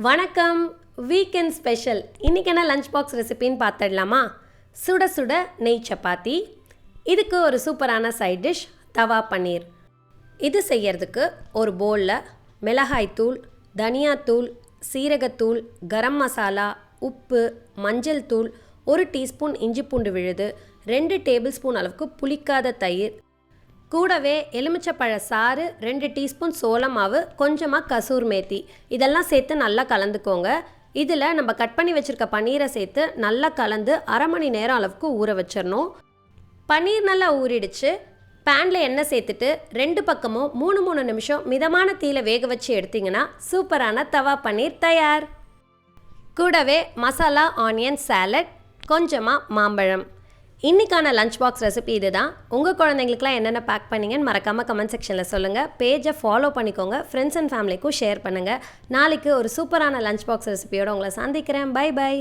வணக்கம். Weekend special இன்றைக்கி என்ன லஞ்ச் பாக்ஸ் ரெசிபின்னு பார்த்துடலாமா? சுட சுட நெய் சப்பாத்தி. இதுக்கு ஒரு சூப்பரான சைட் டிஷ் தவா பன்னீர். இது செய்யறதுக்கு ஒரு பவுலில் மிளகாய்த்தூள், தனியாத்தூள், சீரகத்தூள், கரம் மசாலா, உப்பு, மஞ்சள் தூள், 1 டீஸ்பூன் இஞ்சி பூண்டு விழுது, 2 டேபிள் ஸ்பூன் அளவுக்கு புளிக்காத தயிர், கூடவே எலுமிச்சப்பழ சாறு, 2 டீஸ்பூன் சோள மாவு, கொஞ்சமாக கசூர் மேத்தி இதெல்லாம் சேர்த்து நல்லா கலந்துக்கோங்க. இதில் நம்ம கட் பண்ணி வச்சுருக்க பன்னீரை சேர்த்து நல்லா கலந்து அரை மணி நேரம் அளவுக்கு ஊற வச்சிடணும். பன்னீர் நல்லா ஊறிடுச்சு. பேனில் எண்ணெய் சேர்த்துட்டு 2 பக்கமும் 3 நிமிஷம் மிதமான தீயில வேக வச்சு எடுத்திங்கன்னா சூப்பரான தவா பன்னீர் தயார். கூடவே மசாலா ஆனியன் சாலட், கொஞ்சமாக மாம்பழம். இன்றைக்கான லஞ்ச் பாக்ஸ் ரெசிபி இது தான். உங்கள் குழந்தைங்களுக்குலாம் என்னென்ன பேக் பண்ணிங்கன்னு மறக்காமல் கமெண்ட் செக்ஷனில் சொல்லுங்கள். பேஜை ஃபாலோ பண்ணிக்கோங்க, ஃப்ரெண்ட்ஸ் அண்ட் ஃபேமிலிக்கும் ஷேர் பண்ணுங்கள். நாளைக்கு ஒரு சூப்பரான லஞ்ச் பாக்ஸ் ரெசிபியோடு உங்களை சந்திக்கிறேன். Bye by.